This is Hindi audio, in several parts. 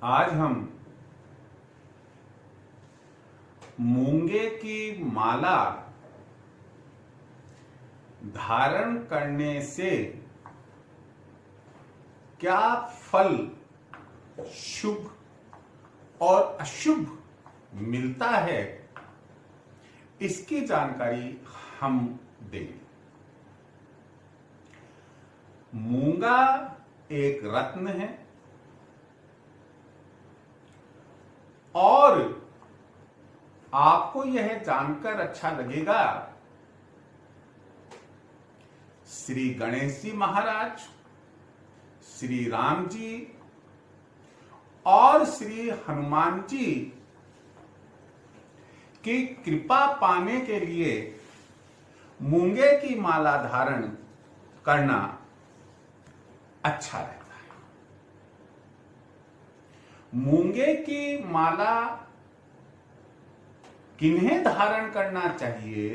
आज हम मूंगे की माला धारण करने से क्या फल शुभ और अशुभ मिलता है, इसकी जानकारी हम देंगे। मूंगा एक रत्न है और आपको यह जानकर अच्छा लगेगा, श्री गणेश जी महाराज, श्री राम जी और श्री हनुमान जी की कृपा पाने के लिए मूंगे की माला धारण करना अच्छा रहता है। मूंगे की माला किन्हें धारण करना चाहिए,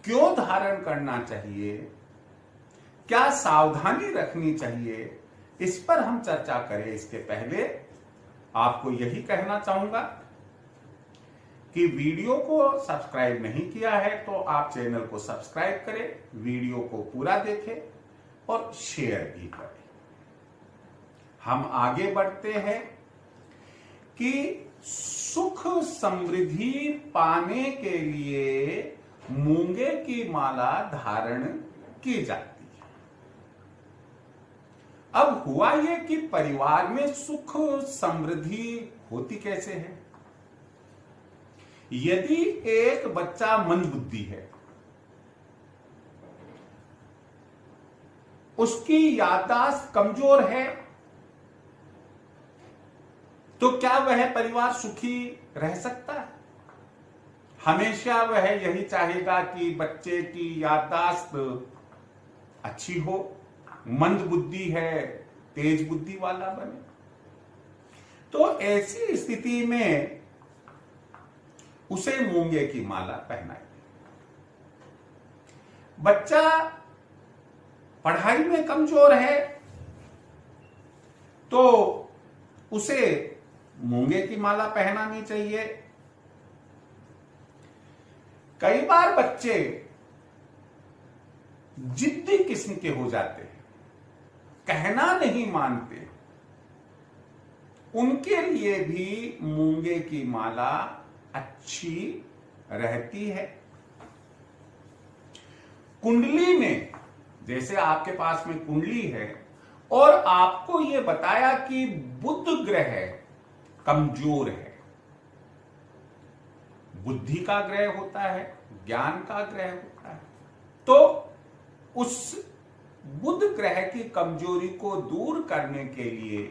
क्यों धारण करना चाहिए, क्या सावधानी रखनी चाहिए, इस पर हम चर्चा करें। इसके पहले आपको यही कहना चाहूंगा कि वीडियो को सब्सक्राइब नहीं किया है तो आप चैनल को सब्सक्राइब करें, वीडियो को पूरा देखें और शेयर भी करें। हम आगे बढ़ते हैं कि सुख समृद्धि पाने के लिए मूंगे की माला धारण की जाती है। अब हुआ यह कि परिवार में सुख समृद्धि होती कैसे है। यदि एक बच्चा मंदबुद्धि है, उसकी याददाश्त कमजोर है, तो क्या वह परिवार सुखी रह सकता है? हमेशा वह यही चाहेगा कि बच्चे की याददाश्त अच्छी हो, मंद बुद्धि है, तेज बुद्धि वाला बने। तो ऐसी स्थिति में उसे मूंगे की माला पहनाई। बच्चा पढ़ाई में कमजोर है तो उसे मूंगे की माला पहनानी चाहिए। कई बार बच्चे जिद्दी किस्म के हो जाते हैं, कहना नहीं मानते, उनके लिए भी मूंगे की माला अच्छी रहती है। कुंडली में, जैसे आपके पास में कुंडली है और आपको यह बताया कि बुध ग्रह कमजोर है, बुद्धि का ग्रह होता है, ज्ञान का ग्रह होता है, तो उस बुध ग्रह की कमजोरी को दूर करने के लिए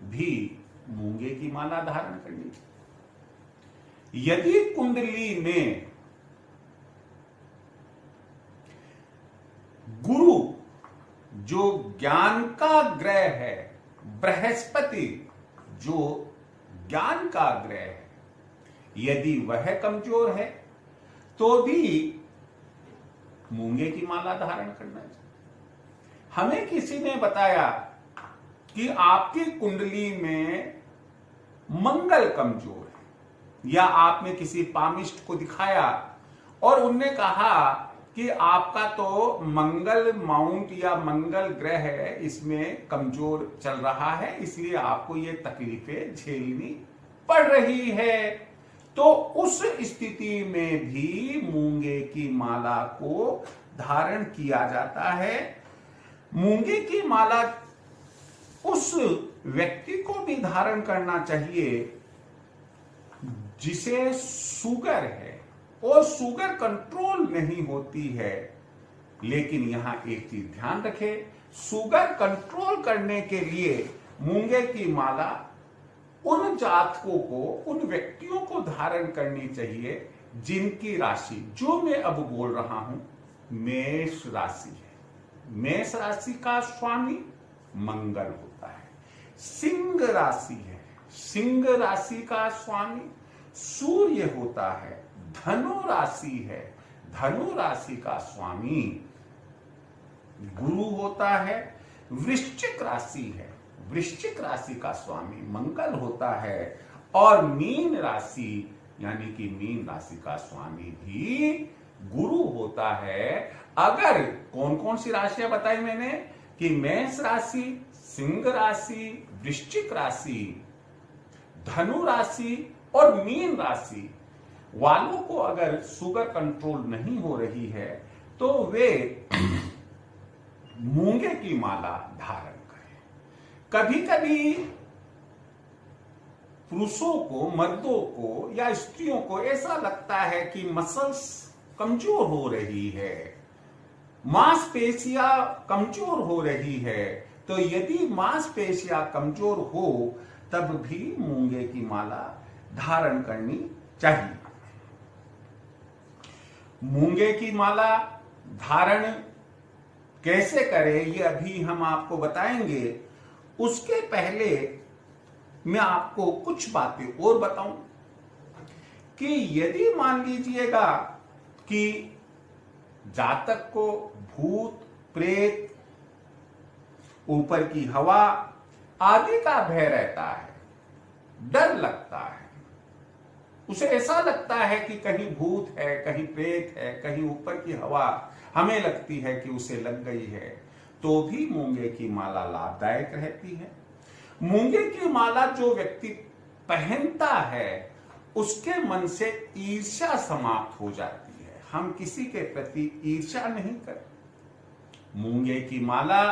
भी मूंगे की माला धारण करनी चाहिए। यदि कुंडली में गुरु जो ज्ञान का ग्रह है, बृहस्पति जो ज्ञान का ग्रह है, यदि वह कमजोर है तो भी मूंगे की माला धारण करना चाहिए। हमें किसी ने बताया कि आपकी कुंडली में मंगल कमजोर है, या आपने किसी पामिस्ट को दिखाया और उनने कहा कि आपका तो मंगल माउंट या मंगल ग्रह है, इसमें कमजोर चल रहा है, इसलिए आपको ये तकलीफें झेलनी पड़ रही है। तो उस स्थिति में भी मूंगे की माला को धारण किया जाता है। मूंगे की माला उस व्यक्ति को भी धारण करना चाहिए जिसे शुगर है और शुगर कंट्रोल नहीं होती है। लेकिन यहां एक चीज ध्यान रखें, शुगर कंट्रोल करने के लिए मूंगे की माला उन जातकों को, उन व्यक्तियों को धारण करनी चाहिए जिनकी राशि, जो मैं अब बोल रहा हूं, मेष राशि है। मेष राशि का स्वामी मंगल होता है। सिंह राशि है, सिंह राशि का स्वामी सूर्य होता है। धनु राशि है, धनु राशि का स्वामी गुरु होता है। वृश्चिक राशि है, वृश्चिक राशि का स्वामी मंगल होता है और मीन राशि यानी कि मीन राशि का स्वामी भी गुरु होता है। अगर कौन कौन सी राशियां बताई मैंने कि मेष राशि, सिंह राशि, वृश्चिक राशि, धनु राशि और मीन राशि वालों को अगर शुगर कंट्रोल नहीं हो रही है तो वे मूंगे की माला धारण करें। कभी कभी पुरुषों को, मर्दों को या स्त्रियों को ऐसा लगता है कि मसल्स कमजोर हो रही है, मांसपेशियां कमजोर हो रही है। तो यदि मांसपेशियां कमजोर हो तब भी मूंगे की माला धारण करनी चाहिए। मूंगे की माला धारण कैसे करें ये अभी हम आपको बताएंगे। उसके पहले मैं आपको कुछ बातें और बताऊं कि यदि मान लीजिएगा कि जातक को भूत, प्रेत, ऊपर की हवा आदि का भय रहता है, डर लगता है, उसे ऐसा लगता है कि कहीं भूत है, कहीं प्रेत है, कहीं ऊपर की हवा हमें लगती है कि उसे लग गई है, तो भी मूंगे की माला लाभदायक रहती है। मूंगे की माला जो व्यक्ति पहनता है उसके मन से ईर्ष्या समाप्त हो जाती है। हम किसी के प्रति ईर्ष्या नहीं करते। मूंगे की माला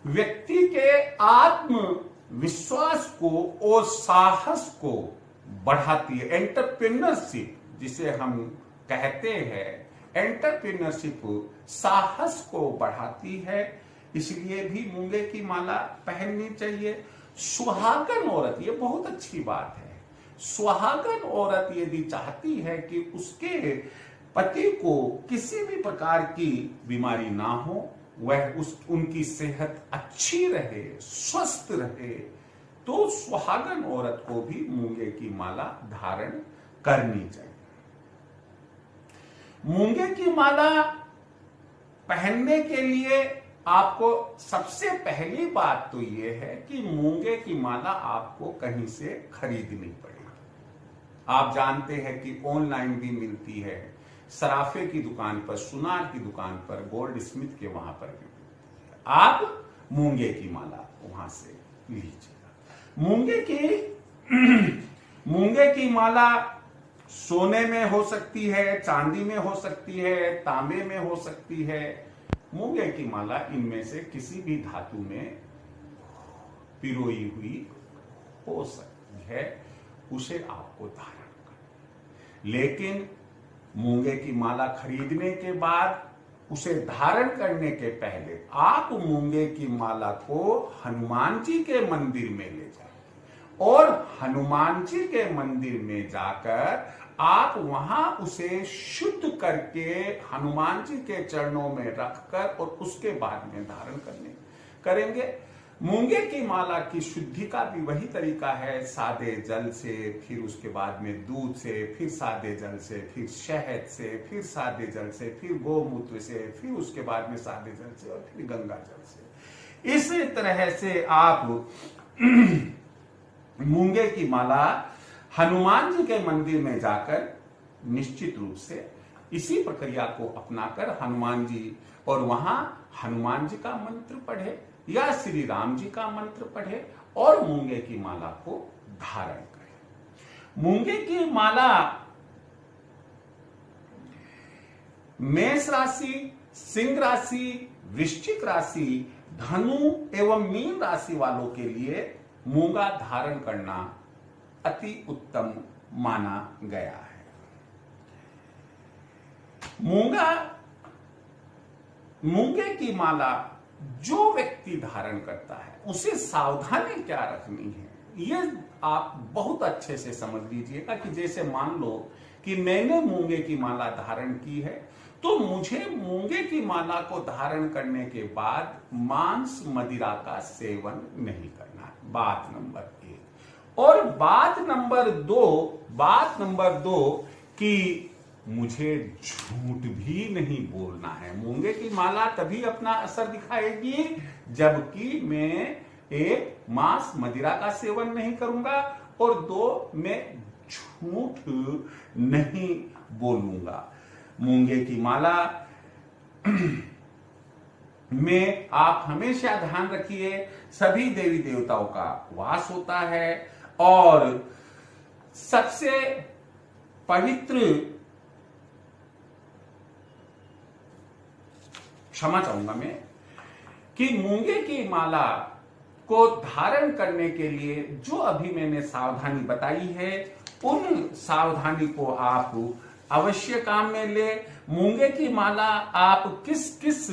व्यक्ति के आत्मविश्वास को और साहस को बढ़ाती है। एंटरप्रेन्योरशिप जिसे हम कहते हैं, एंटरप्रेन्योरशिप साहस को बढ़ाती है, इसलिए भी मूंगे की माला पहननी चाहिए। सुहागन औरत, ये बहुत अच्छी बात है, सुहागन औरत यदि चाहती है कि उसके पति को किसी भी प्रकार की बीमारी ना हो, वह उनकी सेहत अच्छी रहे, स्वस्थ रहे, तो सुहागन औरत को भी मूंगे की माला धारण करनी चाहिए। मूंगे की माला पहनने के लिए आपको सबसे पहली बात तो यह है कि मूंगे की माला आपको कहीं से खरीदनी पड़ेगी। आप जानते हैं कि ऑनलाइन भी मिलती है, सराफे की दुकान पर, सुनार की दुकान पर, गोल्ड स्मिथ के वहां पर भी मिलती है। आप मूंगे की माला वहां से लीजिएगा। मूंगे की माला सोने में हो सकती है, चांदी में हो सकती है, तांबे में हो सकती है। मूंगे की माला इनमें से किसी भी धातु में पिरोई हुई हो सकती है, उसे आपको धारण करना। लेकिन मूंगे की माला खरीदने के बाद, उसे धारण करने के पहले आप मूंगे की माला को हनुमान जी के मंदिर में ले जाएं और हनुमान जी के मंदिर में जाकर आप वहां उसे शुद्ध करके हनुमान जी के चरणों में रखकर और उसके बाद में धारण करेंगे। मूंगे की माला की शुद्धि का भी वही तरीका है, सादे जल से, फिर उसके बाद में दूध से, फिर सादे जल से, फिर शहद से, फिर सादे जल से, फिर गोमूत्र से, फिर उसके बाद में सादे जल से और फिर गंगा जल से। इस तरह से आप मूंगे की माला हनुमान जी के मंदिर में जाकर निश्चित रूप से इसी प्रक्रिया को अपनाकर हनुमान जी, और वहां हनुमान जी का मंत्र पढ़े या श्री राम जी का मंत्र पढ़े और मूंगे की माला को धारण करें। मूंगे की माला मेष राशि, सिंह राशि, वृश्चिक राशि, धनु एवं मीन राशि वालों के लिए मूंगा धारण करना अति उत्तम माना गया है। मूंगे की माला जो व्यक्ति धारण करता है उसे सावधानी क्या रखनी है, ये आप बहुत अच्छे से समझ लीजिएगा। कि जैसे मान लो कि मैंने मूंगे की माला धारण की है, तो मुझे मूंगे की माला को धारण करने के बाद मांस मदिरा का सेवन नहीं करना है, बात नंबर 1। और बात नंबर दो कि मुझे झूठ भी नहीं बोलना है। मूंगे की माला तभी अपना असर दिखाएगी जबकि मैं एक, मांस मदिरा का सेवन नहीं करूंगा, और 2, मैं झूठ नहीं बोलूंगा। मूंगे की माला में आप हमेशा ध्यान रखिए सभी देवी देवताओं का वास होता है, और सबसे पवित्र, क्षमा चाहूंगा मैं, कि मूंगे की माला को धारण करने के लिए जो अभी मैंने सावधानी बताई है, उन सावधानी को आप अवश्य काम में ले। मूंगे की माला आप किस किस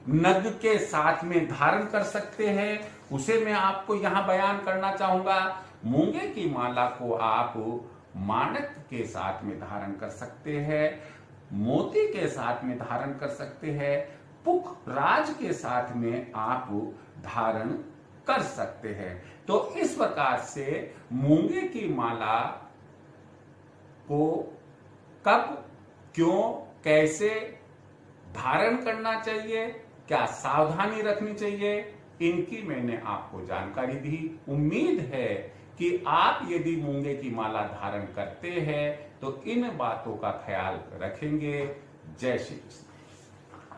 नग के साथ में धारण कर सकते हैं, उसे मैं आपको यहां बयान करना चाहूंगा। मूंगे की माला को आप माणक के साथ में धारण कर सकते हैं, मोती के साथ में धारण कर सकते हैं, पुख राज के साथ में आप धारण कर सकते हैं। तो इस प्रकार से मूंगे की माला को कब, क्यों, कैसे धारण करना चाहिए, क्या सावधानी रखनी चाहिए, इनकी मैंने आपको जानकारी दी। उम्मीद है कि आप यदि मूंगे की माला धारण करते हैं तो इन बातों का ख्याल रखेंगे। जय श्री कृष्ण।